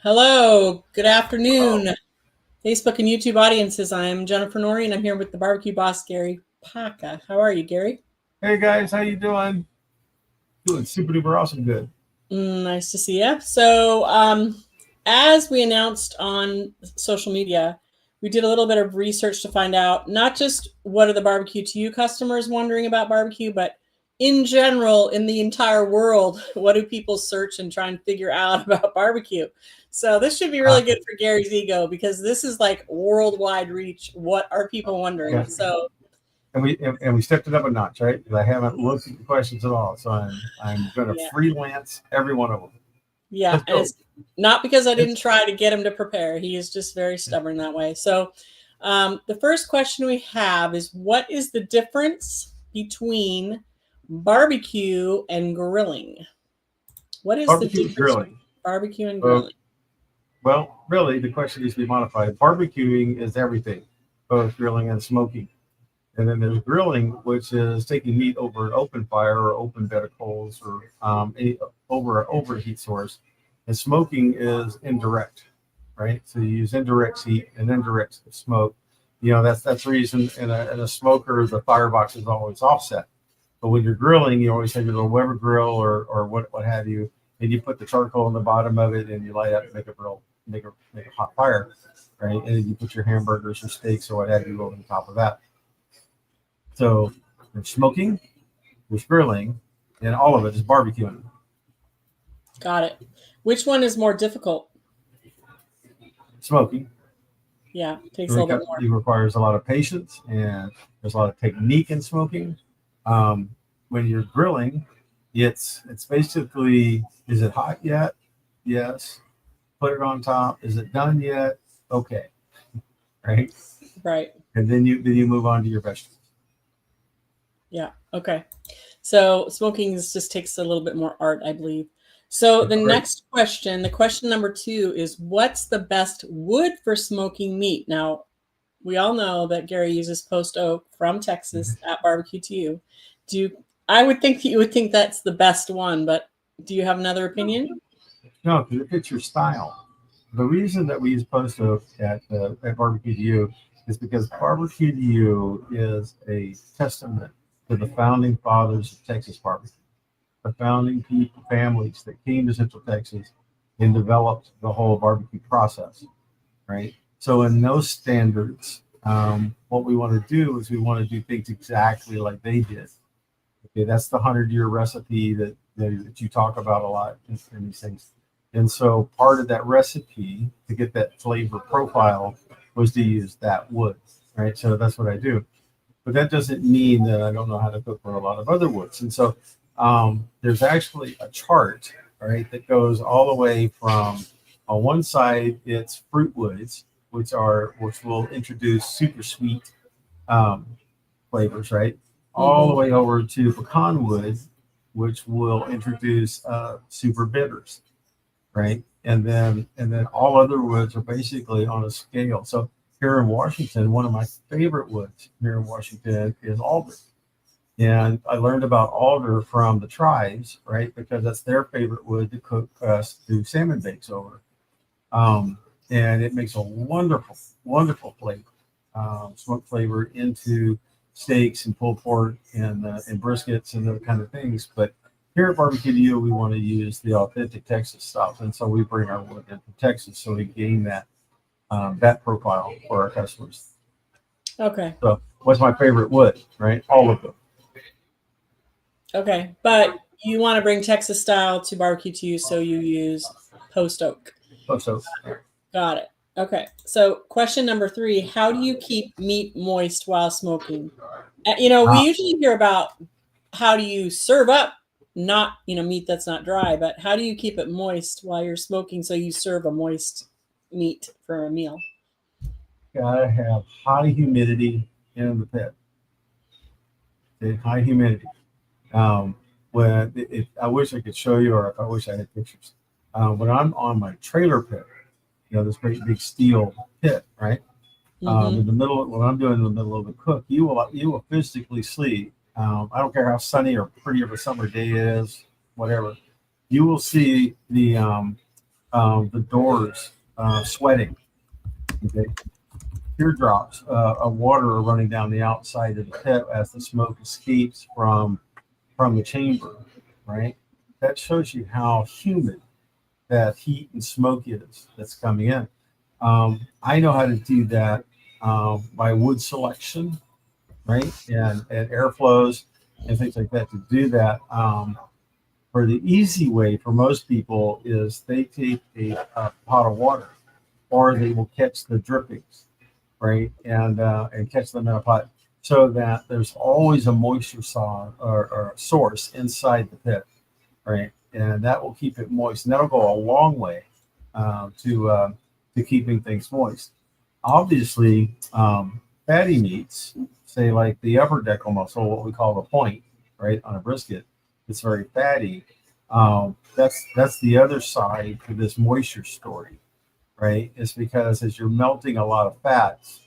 Hello, good Oh, afternoon, Facebook and YouTube audiences. I'm Jennifer Norrie, and I'm here with the barbecue boss, Gary Paca. How are you, Gary? hey guys, how you doing? Doing super duper awesome good. Nice to see you. As we announced on social media, we did a little bit of research to find out not just what are the barbecue to you customers wondering about barbecue, but in general, in the entire world, what do people search and try and figure out about barbecue? So this should be Uh, really good for Gary's ego because this is like worldwide reach. What are people wondering? yeah, and we stepped it up a notch, right? 'Cause I haven't looked at the questions at all, so I'm gonna Yeah, freelance every one of them. yeah, Let's and go. it's not because I didn't It's try to get him to prepare. He is just very stubborn that way. The first question we have is what is the difference between barbecue and grilling? What is the barbecue difference grilling. between barbecue and Uh, grilling? well, really, the question needs to be modified. Barbecuing is everything, both grilling and smoking. And then there's grilling, which is taking meat over an open fire or open bed of coals or over an overheat source. And smoking is indirect, right? So you use indirect heat and indirect smoke. That's the reason in a smoker the firebox is always offset. But when you're grilling, you always have your little Weber grill or what have you, and you put the charcoal in the bottom of it and you light up and make a hot fire, right? And then you put your hamburgers or steaks or what have you over the top of that. So there's smoking, there's grilling, and all of it is barbecuing. Got it. Which one is more difficult? Smoking Yeah, takes a little bit more. it requires a lot of patience and there's a lot of technique in smoking. Um, when you're grilling, it's basically, is it hot yet? Yes. Put it on top. Is it done yet? Okay. Right. Right. And then you move on to your vegetables. Yeah. Okay. So smoking just takes a little bit more art, I believe. So the Right. next question, the question number two is what's the best wood for smoking meat? Now, we all know that Gary uses post oak from Texas at Barbecue to You. Do you, I would think that you would think that's the best one, but do you have another opinion? No, because it fits your style. The reason that we use post oak at Barbecue to You is because Barbecue to You is a testament to the founding fathers of Texas barbecue, the founding people, families that came to Central Texas and developed the whole barbecue process, right? So, in those standards, what we want to do is we want to do things exactly like they did. Okay, that's the 100-year recipe that you talk about a lot in these things. And so part of that recipe to get that flavor profile was to use that wood, right? So that's what I do. But that doesn't mean that I don't know how to cook for a lot of other woods. And so there's actually a chart, right, that goes all the way from on one side it's fruit woods, which will introduce super sweet um, flavors, right? All the Mm-hmm. way over to pecan wood, which will introduce super bitters, right? And then all other woods are basically on a scale. So here in Washington, one of my favorite woods here in Washington is alder. And I learned about alder from the tribes, right? Because that's their favorite wood to cook us do salmon bakes over. Um, and it makes a wonderful, wonderful flavor, smoke flavor into steaks and pulled pork and briskets and those kind of things. But here at Barbecue to You, we want to use the authentic Texas stuff, and so we bring our wood in from Texas, so we gain that profile for our customers. Okay. So, what's my favorite wood? Right, all of them. Okay. But you want to bring Texas style to barbecue to you, so you use post oak. Oh, so Got it. Okay. So, question number three, how do you keep meat moist while smoking? We uh, usually hear about how do you serve up not, meat that's not dry, but how do you keep it moist while you're smoking so you serve a moist meat for a meal? gotta have high humidity in the pit. Okay, high humidity. Um, when if I wish I could show you, or if I wish I had pictures. When I'm on my trailer pit, this great big steel pit, right? In Mm-hmm. the middle, when I'm doing in the middle of the cook, you will physically see. I don't care how sunny or pretty of a summer day is, whatever. You will see the doors sweating. Okay, teardrops of water are running down the outside of the pit as the smoke escapes from the chamber. Right, that shows you how humid that heat and smoke is that's coming in. I know how to do that by wood selection, right, and airflows and things like that. To do that, for the easy way for most people is they take a pot of water, or they will catch the drippings, right, and catch them in a pot, so that there's always a moisture saw or a source inside the pit, right, and that will keep it moist, and that'll go a long way to keeping things moist. Obviously, fatty meats, say like the upper deckle muscle, what we call the point, right, on a brisket, it's very fatty. That's the other side to this moisture story, right? It's because as you're melting a lot of fats,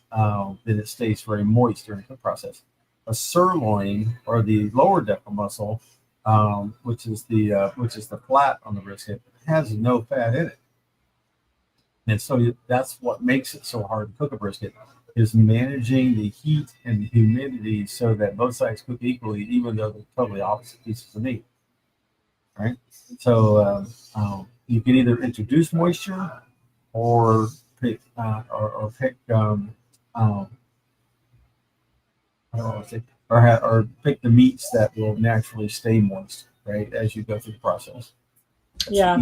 then it stays very moist during the process. A sirloin, or the lower deckle muscle, which is the flat on the brisket, has no fat in it. And so that's what makes it so hard to cook a brisket, is managing the heat and the humidity so that both sides cook equally, even though they're totally opposite pieces of meat. Right. So you can either introduce moisture, or pick or pick I don't know what to say, or pick the meats that will naturally stay moist, right, as you go through the process. Yeah,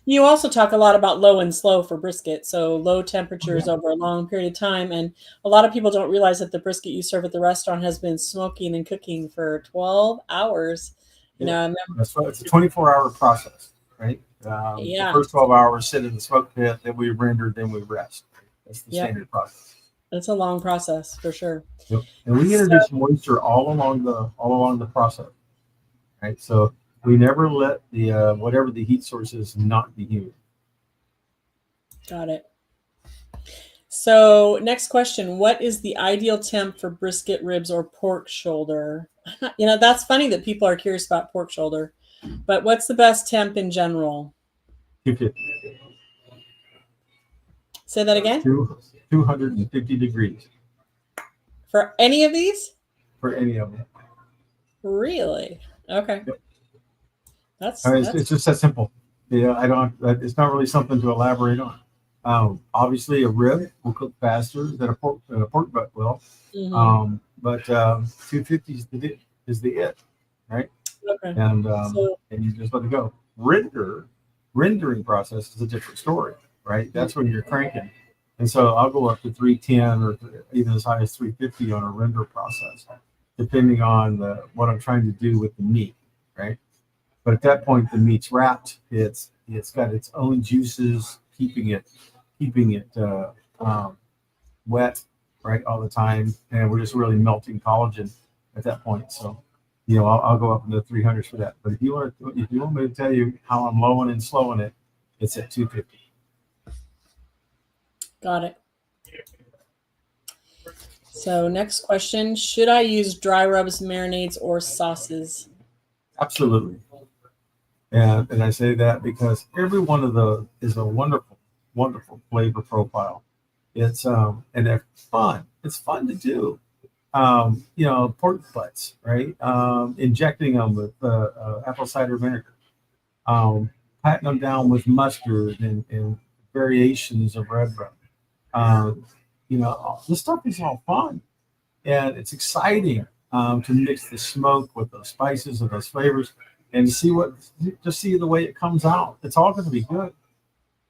you also talk a lot about low and slow for brisket. So low temperatures over a long period of time, and a lot of people don't realize that the brisket you serve at the restaurant has been smoking and cooking for 12 hours. You know, I remember, That's right. It's a 24-hour process, right? The yeah, first 12 hours sit in the smoke pit, then we render, then we rest. That's the yep, standard process. it's a long process for sure. Yep. And we So, introduce moisture all along the process, right? So we never let the whatever the heat source is not be humid. got it. So, next question. What is the ideal temp for brisket, ribs, or pork shoulder? You know, that's funny that people are curious about pork shoulder, but what's the best temp in general? 250, Say that again. 250 degrees For any of these? for any of them. Really? Okay. Yep. That's I mean, that's it's just that simple. Yeah, I don't. It's not really something to elaborate on. Obviously, a rib will cook faster than a pork butt will. mhm. But 250 is the it, right? Okay. So, And you just let it go. Rendering process is a different story, right? That's when you're cranking. And so I'll go up to 310, or even as high as 350 on a render process, depending on what I'm trying to do with the meat, right? But at that point, the meat's wrapped. It's got its own juices, keeping it wet, right, all the time, and we're just really melting collagen at that point. So, I'll go up into the 300s for that. But if you want me to tell you how I'm lowing and slowing it, it's at 250. got it. So, next question. Should I use dry rubs, marinades, or sauces? Absolutely. And I say that because every one of those is a wonderful, wonderful flavor profile. And they're fun. It's fun to do. Pork butts, right? Injecting them with apple cider vinegar, patting them down with mustard and variations of red rum. This stuff is all fun, and it's exciting to mix the smoke with those spices and those flavors, and just see the way it comes out. It's all going to be good,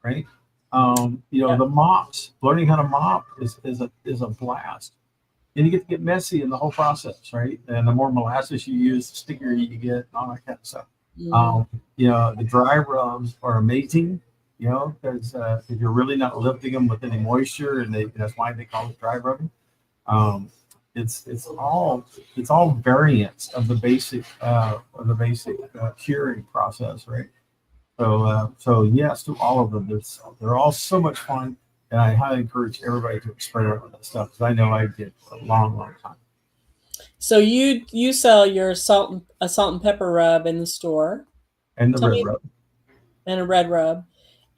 right? Yeah. The mops, learning how to mop is a blast. And you get to get messy in the whole process, right? And the more molasses you use, the stickier you get, and all that kind of stuff. Mm, The dry rubs are amazing, because if you're really not lifting them with any moisture, and that's why they call it dry rubbing. It's all variants of the basic curing process, right? So yes to all of them. They're all so much fun, and I highly encourage everybody to experiment with this stuff, because I know I did for a long, long time. So you sell your salt and pepper rub in the store, And the Tell red me, rub. and a red rub.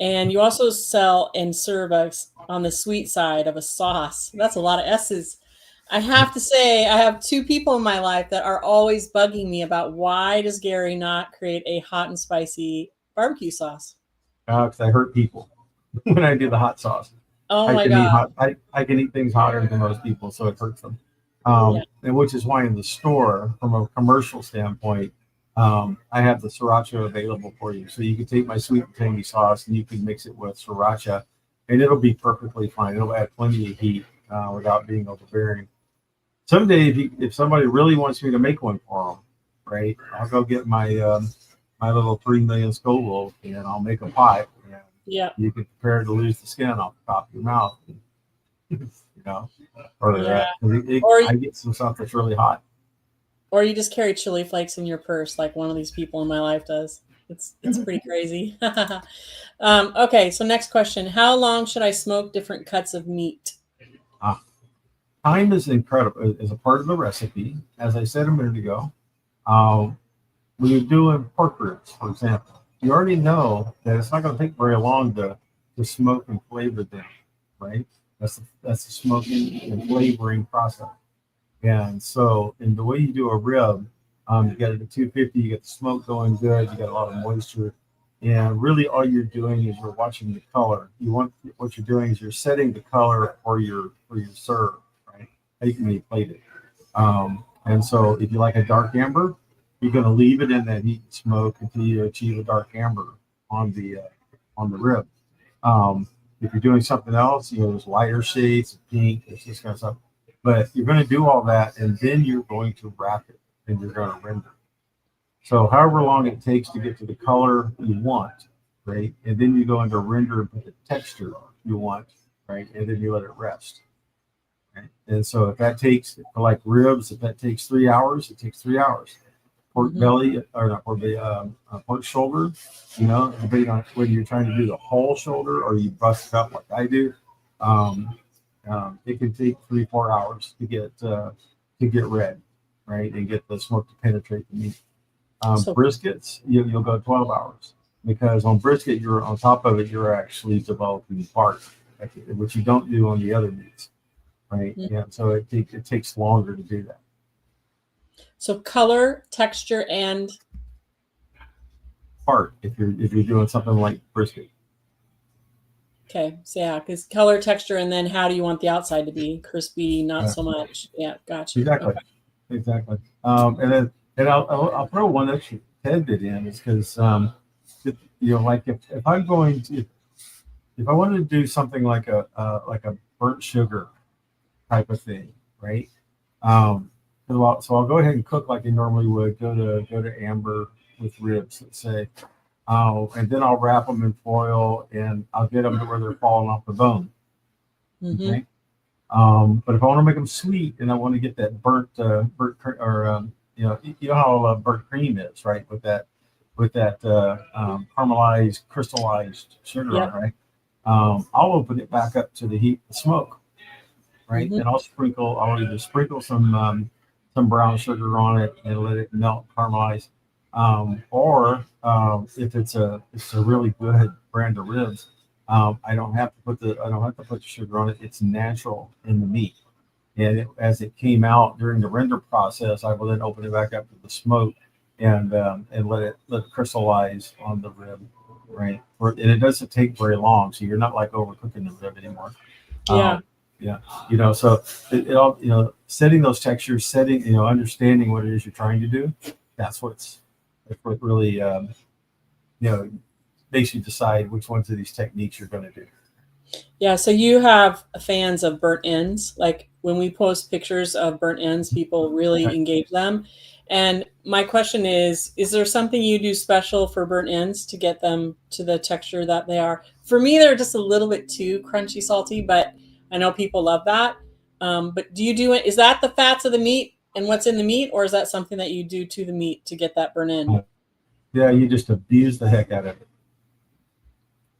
And you also sell and serve us on the sweet side of a sauce. That's a lot of S's. I have to say, I have two people in my life that are always bugging me about why does Gary not create a hot and spicy barbecue sauce? Because I hurt people when I do the hot sauce. Oh I my can eat God. hot. I can eat things hotter than most people, so it hurts them. Yeah. And which is why in the store, from a commercial standpoint, I have the sriracha available for you. So you can take my sweet and tangy sauce and you can mix it with sriracha, and it'll be perfectly fine. It'll add plenty of heat without being overbearing. Someday, if somebody really wants me to make one for them, right, I'll go get my little 3 million Scoville and I'll make a pot. And Yeah. you can prepare to lose the skin off the top of your mouth. You know, or Yeah. Or I get some stuff that's really hot. Or you just carry chili flakes in your purse like one of these people in my life does. It's pretty crazy. Okay, so next question. How long should I smoke different cuts of meat? Time is incredible, is a part of the recipe. As I said a minute ago, when you're doing pork ribs, for example, you already know that it's not going to take very long to smoke and flavor them, right? That's the smoking and flavoring process. And so, in the way you do a rib, you got it at 250, you get the smoke going good, you got a lot of moisture, and really all you're doing is you're watching the color. What you're doing is you're setting the color for your serve, right? How you can plate it. And so, if you like a dark amber, you're going to leave it in that heat and smoke until you achieve a dark amber on the rib. If you're doing something else, there's lighter shades, pink, it's this kind of stuff. But you're going to do all that, and then you're going to wrap it, and you're going to render. So however long it takes to get to the color you want, right? And then you go into render and put the texture you want, right? And then you let it rest. Right? And so if that takes, for like ribs, if that takes 3 hours, it takes 3 hours. Pork belly, or not pork belly, pork shoulder, depending on whether you're trying to do the whole shoulder or you bust it up like I do. It can take 3-4 hours to get red, right, and get the smoke to penetrate the meat. Briskets, you'll go 12 hours because on brisket, you're on top of it, you're actually developing bark, which you don't do on the other meats, right? Yeah, so it takes longer to do that. So color, texture, and part if you're doing something like brisket. Okay, so yeah, because color, texture, and then how do you want the outside to be? Crispy, not so much. Yeah, gotcha. Exactly, okay. Exactly. And I'll throw one extra tidbit in is because like if I'm going to if I wanted to do something like a burnt sugar type of thing, right? So I'll go ahead and cook like I normally would. Go to amber with ribs, let's say, and then I'll wrap them in foil and I'll get them to where they're falling off the bone. Okay. But if I want to make them sweet and I want to get that burnt or how burnt cream is, right? With that caramelized, crystallized sugar, yep. Right? I'll open it back up to the heat and smoke, right? And I'll either sprinkle some brown sugar on it and let it melt, caramelize. Or if it's a really good brand of ribs, I don't have to put the sugar on it. It's natural in the meat, and as it came out during the render process, I will then open it back up to the smoke and let it crystallize on the rib, right? And it doesn't take very long, so you're not like overcooking the rib anymore. Yeah. Yeah, so it all, setting those textures, understanding what it is you're trying to do. That's what really, makes you decide which ones of these techniques you're going to do. Yeah, so you have fans of burnt ends. Like when we post pictures of burnt ends, people really engage them. And my question is there something you do special for burnt ends to get them to the texture that they are? For me, they're just a little bit too crunchy, salty, but I know people love that. But do you do it? Is that the fats of the meat and what's in the meat, or is that something that you do to the meat to get that burn in? Yeah, you just abuse the heck out of it.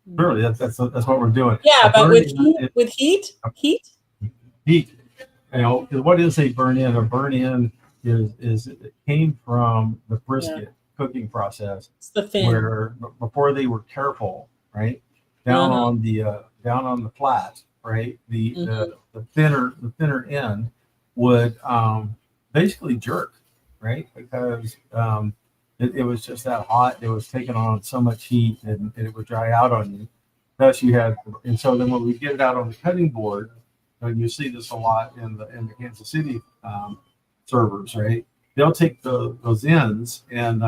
Really, that's what we're doing. Yeah, but with heat. What is a burn in? A burn in is it came from the brisket cooking process. It's the fin. Where before they were careful, right? down Uh-huh. on the flat, right? The thinner end would basically jerk, right? Because it was just that hot. It was taking on so much heat, and it would dry out on you. Thus, you had, and so then when we get it out on the cutting board, and you see this a lot in the Kansas City servers, right? They'll take those ends and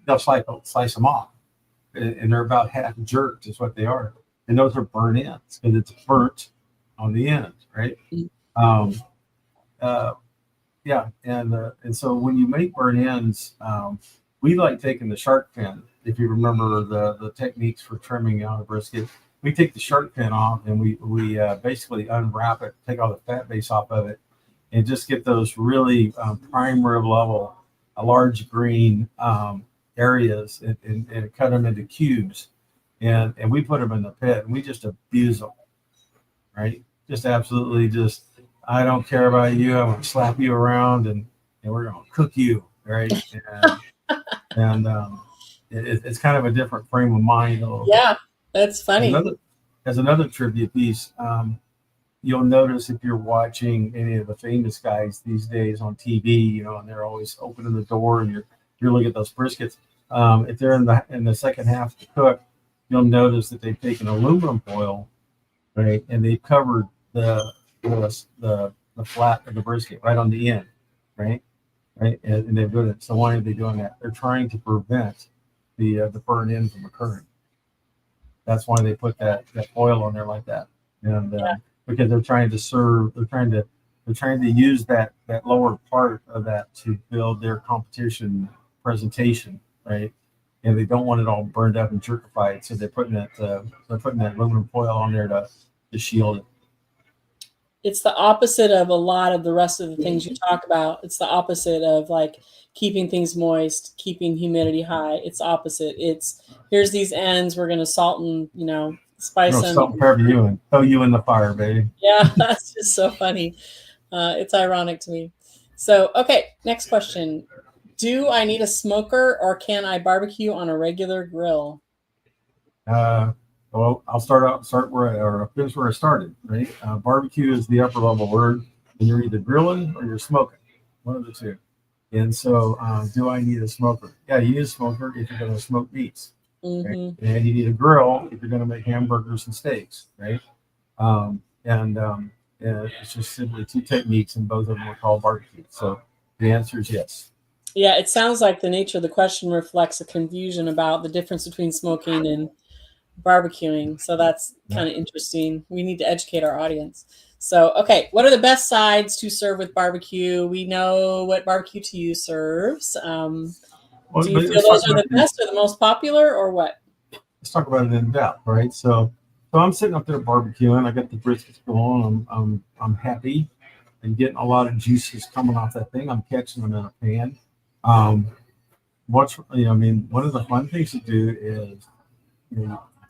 they'll slice them off, and they're about half jerked, is what they are, and those are burnt ends because it's burnt on the end, right? Um, uh, yeah, and so when you make burnt ends, we like taking the shark fin. If you remember the techniques for trimming out a brisket, we take the shark fin off and we basically unwrap it, take all the fat base off of it, and just get those really prime rib level, large green areas, and cut them into cubes, and we put them in the pit, and we just abuse them, right? Just absolutely just. I don't care about you. I'm gonna slap you around, and we're gonna cook you, right? And it's kind of a different frame of mind. Yeah, that's funny. As another trivia piece, you'll notice if you're watching any of the famous guys these days on TV, and they're always opening the door, and you're looking at those briskets. If they're in the second half to cook, you'll notice that they've taken aluminum foil, right, and they've covered the flat of the brisket right on the end, right, and they're doing it. So why are they doing that? They're trying to prevent the burn in from occurring. That's why they put that foil on there like that, and because they're trying to serve, they're trying to use that lower part of that to build their competition presentation, right? And they don't want it all burned up and jerkified, so they're putting that aluminum foil on there to shield it. It's the opposite of a lot of the rest of the things you talk about. It's the opposite of like keeping things moist, keeping humidity high. It's opposite. It's here's these ends. We're going to salt and, spice them. Salt and pepper you and throw you in the fire, baby. Yeah, that's just so funny. It's ironic to me. So, okay, next question. Do I need a smoker or can I barbecue on a regular grill? Well, I'll finish where I started, right? Barbecue is the upper level word, and you're either grilling or you're smoking, one of the two. And so, do I need a smoker? Yeah, you need a smoker if you're going to smoke meats, right? And you need a grill if you're going to make hamburgers and steaks, right? And it's just simply two techniques, and both of them are called barbecue. So the answer is yes. Yeah, it sounds like the nature of the question reflects a confusion about the difference between smoking and barbecuing. So that's kind of interesting. We need to educate our audience. So, okay, what are the best sides to serve with barbecue? We know what barbecue to you serves. Do you feel those are the best or the most popular, or what? Let's talk about it in depth, right? So I'm sitting up there barbecuing. I got the briskets going. I'm happy and getting a lot of juices coming off that thing. I'm catching them in a pan. One of the fun things to do is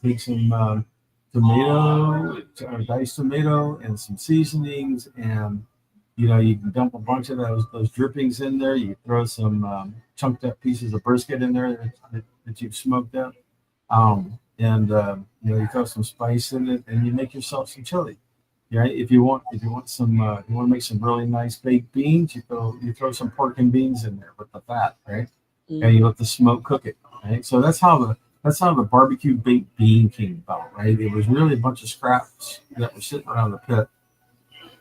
take some diced tomato, and some seasonings, and you can dump a bunch of those drippings in there. You throw some chunked up pieces of brisket in there that you've smoked up, and you throw some spice in it, and you make yourself some chili. Right? If you want to make some really nice baked beans, you throw some pork and beans in there with the fat, right? And you let the smoke cook it, right? So that's how the barbecue baked bean came about, right? It was really a bunch of scraps that were sitting around the pit,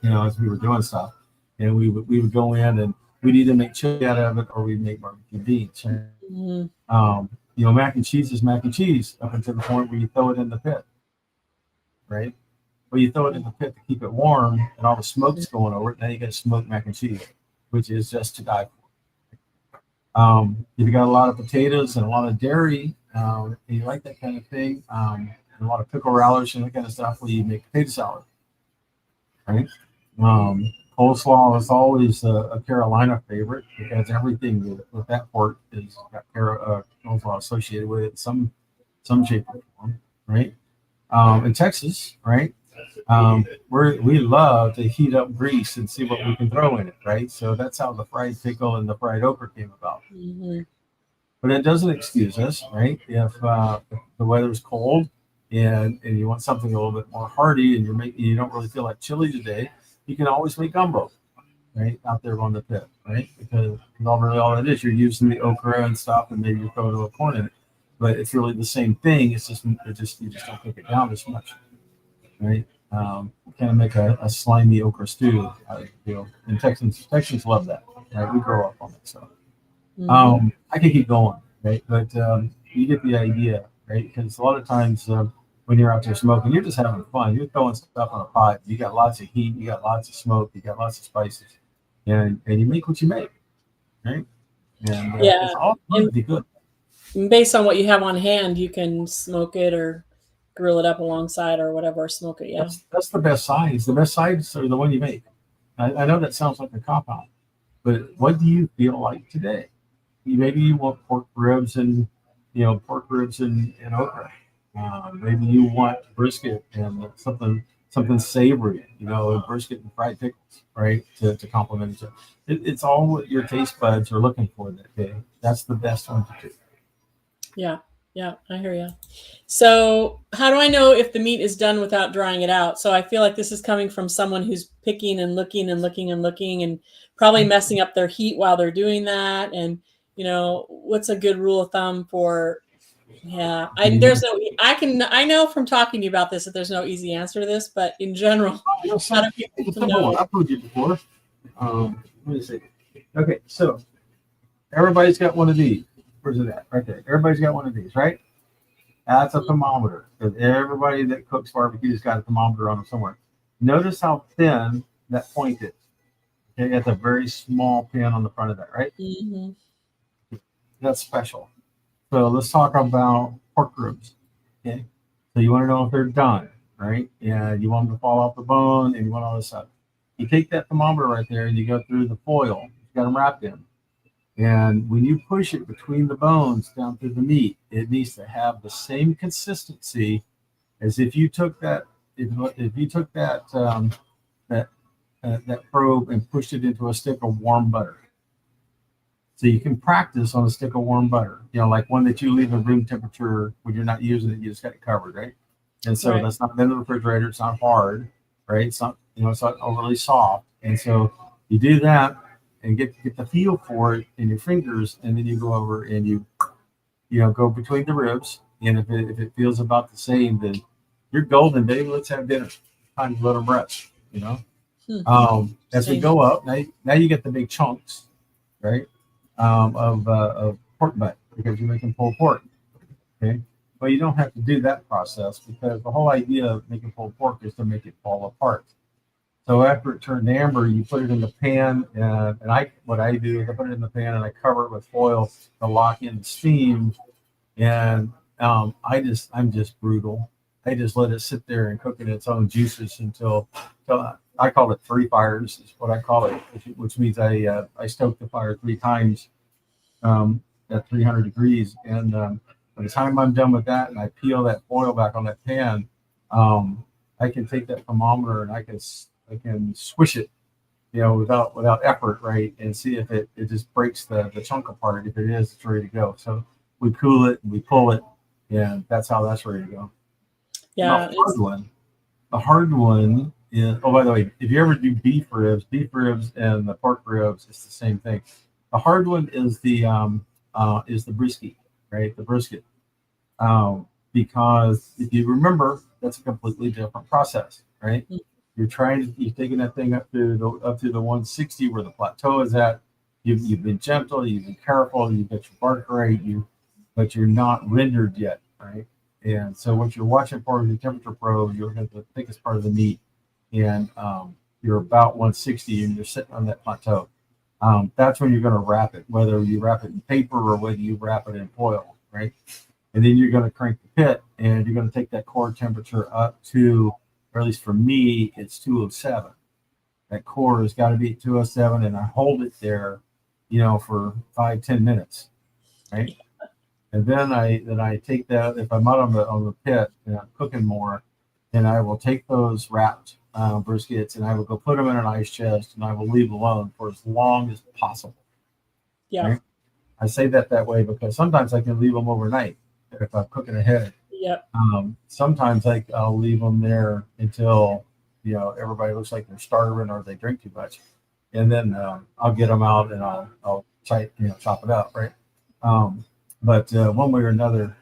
as we were doing stuff, and we would go in and we'd either make chili out of it or we'd make barbecue beans. Right? Mac and cheese is mac and cheese up until the point where you throw it in the pit, right? Well, you throw it in the pit to keep it warm, and all the smoke's going over it. Now you got smoked mac and cheese, which is just to die for. If you got a lot of potatoes and a lot of dairy, and you like that kind of thing, and a lot of pickle relish and that kind of stuff, well, you make potato salad, right? Coleslaw is always a Carolina favorite because everything with that pork is got coleslaw associated with it in some shape or form, right? In Texas, right? We love to heat up grease and see what we can throw in it, right? So that's how the fried pickle and the fried okra came about. But it doesn't excuse us, right? If the weather's cold and you want something a little bit more hearty, and you don't really feel like chili today, you can always make gumbo, right, out there on the pit, right? Because all it is, you're using the okra and stuff, and maybe you throw a little corn in it, but it's really the same thing. It's just you just don't cook it down as much, right? Kind of make a slimy okra stew. And Texans love that, right? We grow up on it, so I could keep going, right? But you get the idea, right? Because a lot of times when you're out there smoking, you're just having fun. You're throwing stuff on a pot. You got lots of heat. You got lots of smoke. You got lots of spices, and you make what you make, right? And Yeah. it's all going to be good. Based on what you have on hand, you can smoke it or grill it up alongside or whatever, or smoke it. Yeah. That's the best sides. The best sides are the one you make. I know that sounds like a cop out, but what do you feel like today? Maybe you want pork ribs and okra. Maybe you want brisket and something savory, brisket and fried pickles, right? To complement each other. It's all what your taste buds are looking for that day. That's the best one to do. Yeah, I hear you. So how do I know if the meat is done without drying it out? So I feel like this is coming from someone who's picking and looking and looking and looking and probably messing up their heat while they're doing that. And, what's a good rule of thumb for, I know from talking to you about this that there's no easy answer to this, but in general, how do people know? I've told you before. Let me see. Okay, so everybody's got one of these. Where's it at? Right there. Everybody's got one of these, right? That's a thermometer. Everybody that cooks barbecue has got a thermometer on them somewhere. Notice how thin that point is. Okay, that's a very small pin on the front of that, right? Mm-hmm. That's special. So let's talk about pork ribs. Okay, so you want to know if they're done, right? And you want them to fall off the bone, and you want all this stuff. You take that thermometer right there, and you go through the foil. You got them wrapped in. And when you push it between the bones down through the meat, it needs to have the same consistency as if you took that that probe and pushed it into a stick of warm butter. So you can practice on a stick of warm butter, like one that you leave at room temperature when you're not using it. You just got it covered, right? And so That's not in the refrigerator. It's not hard, right? It's not it's not overly soft. And so you do that and get the feel for it in your fingers, and then you go over and you go between the ribs, and if it feels about the same, then you're golden, baby. Let's have dinner. Time to let them rest. As we go up, now you get the big chunks, right, of pork butt, because you're making pulled pork. Okay, but you don't have to do that process, because the whole idea of making pulled pork is to make it fall apart. So after it turned amber, you put it in the pan, and what I do is I put it in the pan and I cover it with foil to lock in the steam. And I'm just brutal. I just let it sit there and cook in its own juices until I call it 3 fires is what I call it, which means I stoke the fire 3 times at 300 degrees. And by the time I'm done with that and I peel that foil back on that pan, I can take that thermometer and I can swish it, without effort, right, and see if it just breaks the chunk apart. If it is, it's ready to go. So we cool it and we pull it, and that's how that's ready to go. Yeah. The hard one is, oh, by the way, if you ever do beef ribs and the pork ribs, it's the same thing. The hard one is the brisket, right? The brisket. Because if you remember, that's a completely different process, right? Mm-hmm. You're taking that thing up to the 160 where the plateau is at. You've been gentle, you've been careful, you've got your bark right, but you're not rendered yet, right? And so what you're watching for is your temperature probe. You're looking at the thickest part of the meat, and you're about 160, and you're sitting on that plateau. That's when you're going to wrap it, whether you wrap it in paper or whether you wrap it in foil, right? And then you're going to crank the pit, and you're going to take that core temperature up to, or at least for me, it's 207. That core has got to be at 207, and I hold it there, for 5-10 minutes, right? And then I take that, if I'm out on the pit and I'm cooking more, then I will take those wrapped briskets and I will go put them in an ice chest, and I will leave alone for as long as possible. Yeah. Right? I say that way because sometimes I can leave them overnight if I'm cooking ahead. Yep. Sometimes I'll leave them there until, everybody looks like they're starving or they drink too much. And then I'll get them out and I'll chop it up, right? But one way or another,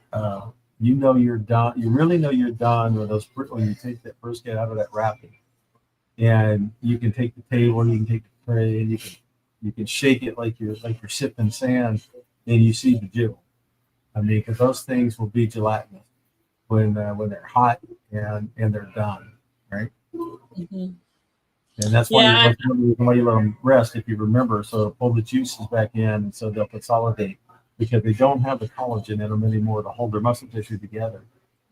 you're done. You really know you're done when you take that brisket out of that wrapping, and you can take the table, you can take the tray, and you can shake it like you're sipping sand, and you see the jiggle. I mean, because those things will be gelatinous when they're hot and they're done, right? Mm-hmm. And that's why you let them rest, if you remember, so to pull the juices back in, and so they'll consolidate, because they don't have the collagen in them anymore to hold their muscle tissue together.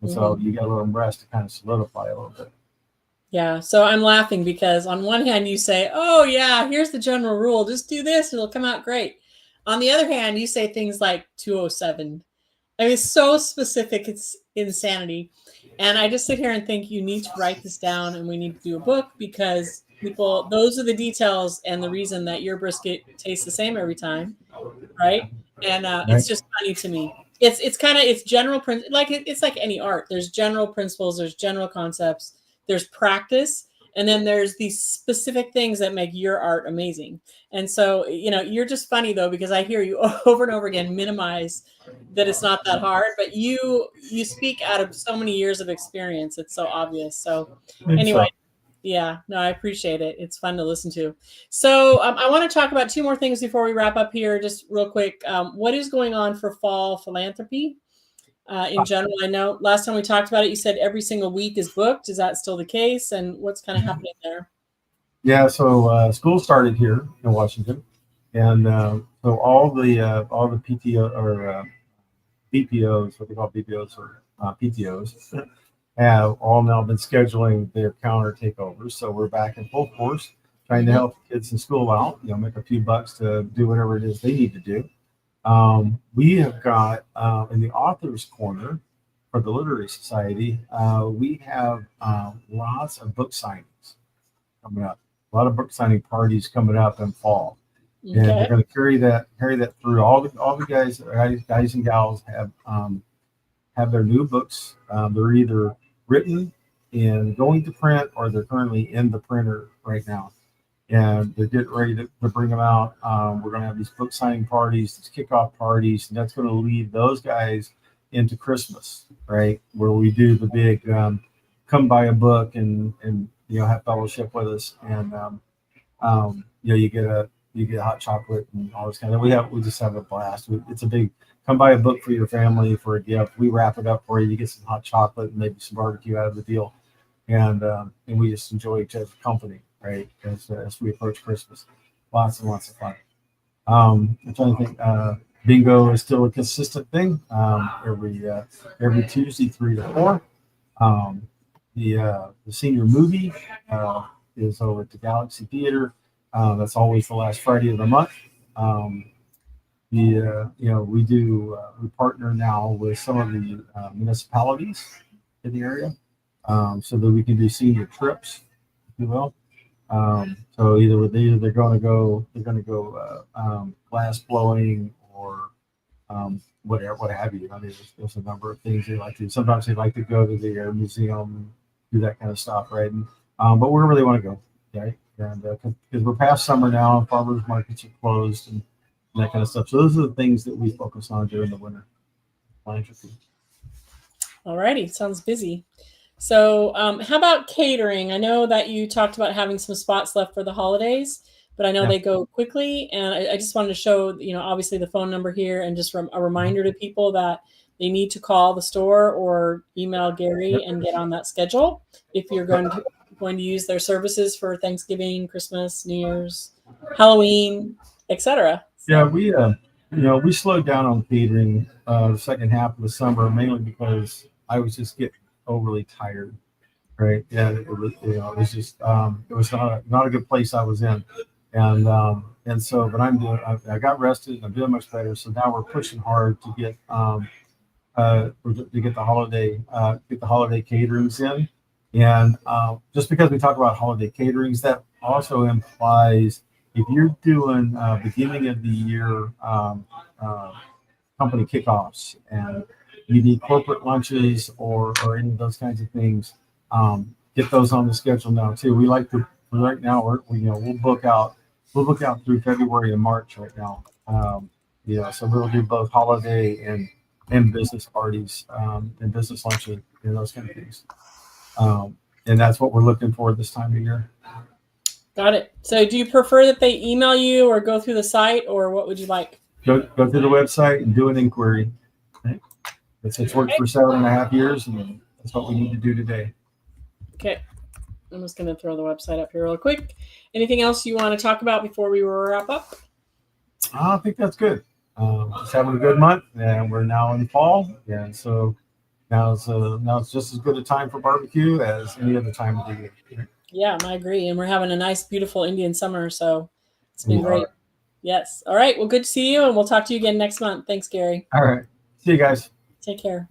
And so you got to let them rest to kind of solidify a little bit. Yeah. So I'm laughing because on one hand you say, oh yeah, here's the general rule. Just do this and it'll come out great. On the other hand, you say things like 207. I mean, it's so specific. It's insanity. And I just sit here and think you need to write this down and we need to do a book, because those are the details and the reason that your brisket tastes the same every time. Right. And Right. It's just funny to me. It's general principles. Like it's like any art. There's general principles. There's general concepts. There's practice. And then there's these specific things that make your art amazing. And so, you're just funny though, because I hear you over and over again minimize that it's not that hard, but you speak out of so many years of experience. It's so obvious. So anyway, yeah, no, I appreciate it. It's fun to listen to. So I want to talk about two more things before we wrap up here, just real quick. What is going on for fall philanthropy in general? I know last time we talked about it, you said every single week is booked. Is that still the case? And what's kind of happening there? Yeah, so school started here in Washington, and so all the PTO or BPOs, what they call BPOs or PTOs, have all now been scheduling their counter takeovers. So we're back in full force, trying to help kids in school out, make a few bucks to do whatever it is they need to do. We have got in the author's corner for the Literary Society, we have lots of book signings coming up. A lot of book signing parties coming up in fall, and they're going to carry that through. All the guys and gals have their new books. They're either written and going to print, or they're currently in the printer right now, and they're getting ready to bring them out. We're going to have these book signing parties, these kickoff parties, and that's going to lead those guys into Christmas, right, where we do the big come buy a book and have fellowship with us, and you get a hot chocolate and all this kind of. We just have a blast. It's a big come buy a book for your family for a gift. We wrap it up for you. You get some hot chocolate and maybe some barbecue out of the deal, and we just enjoy each other's company, right, as we approach Christmas. Lots and lots of fun. I'm trying to think. Bingo is still a consistent thing. Every Tuesday, 3 to 4. The senior movie is over at the Galaxy Theater. That's always the last Friday of the month. We partner now with some of the municipalities in the area, so that we can do senior trips, if you will. So either they're going to go glass blowing or what have you. I mean, there's a number of things they like to do. Sometimes they like to go to the air museum, do that kind of stuff, right? And but we really want to go, right? And because we're past summer now, and farmers markets are closed and that kind of stuff. So those are the things that we focus on during the winter. All righty, sounds busy. So how about catering? I know that you talked about having some spots left for the holidays, but I know they go quickly. And I just wanted to show, obviously the phone number here, and just a reminder to people that they need to call the store or email Gary and get on that schedule if you're going to use their services for Thanksgiving, Christmas, New Year's, Halloween, etc. Yeah, we slowed down on catering the second half of the summer, mainly because I was just getting overly tired, right? Yeah, it was just it was not a good place I was in, and so, but I got rested. I'm doing much better. So now we're pushing hard to get the holiday caterings in, and just because we talk about holiday caterings, that also implies if you're doing beginning of the year company kickoffs and you need corporate lunches or any of those kinds of things, get those on the schedule now too. We like to right now. We'll book out through February and March right now. So we'll do both holiday and business parties and business lunches and those kind of things. And that's what we're looking for this time of year. Got it. So do you prefer that they email you or go through the site, or what would you like? Go to the website and do an inquiry. It's worked for 7.5 years, and that's what we need to do today. Okay. I'm just going to throw the website up here real quick. Anything else you want to talk about before we wrap up? I think that's good. Just having a good month, and we're now in fall, and so now it's just as good a time for barbecue as any other time of the year. Yeah, I agree. And we're having a nice, beautiful Indian summer, so it's been great. Yes. All right. Well, good to see you, and we'll talk to you again next month. Thanks, Gary. All right. See you guys. Take care.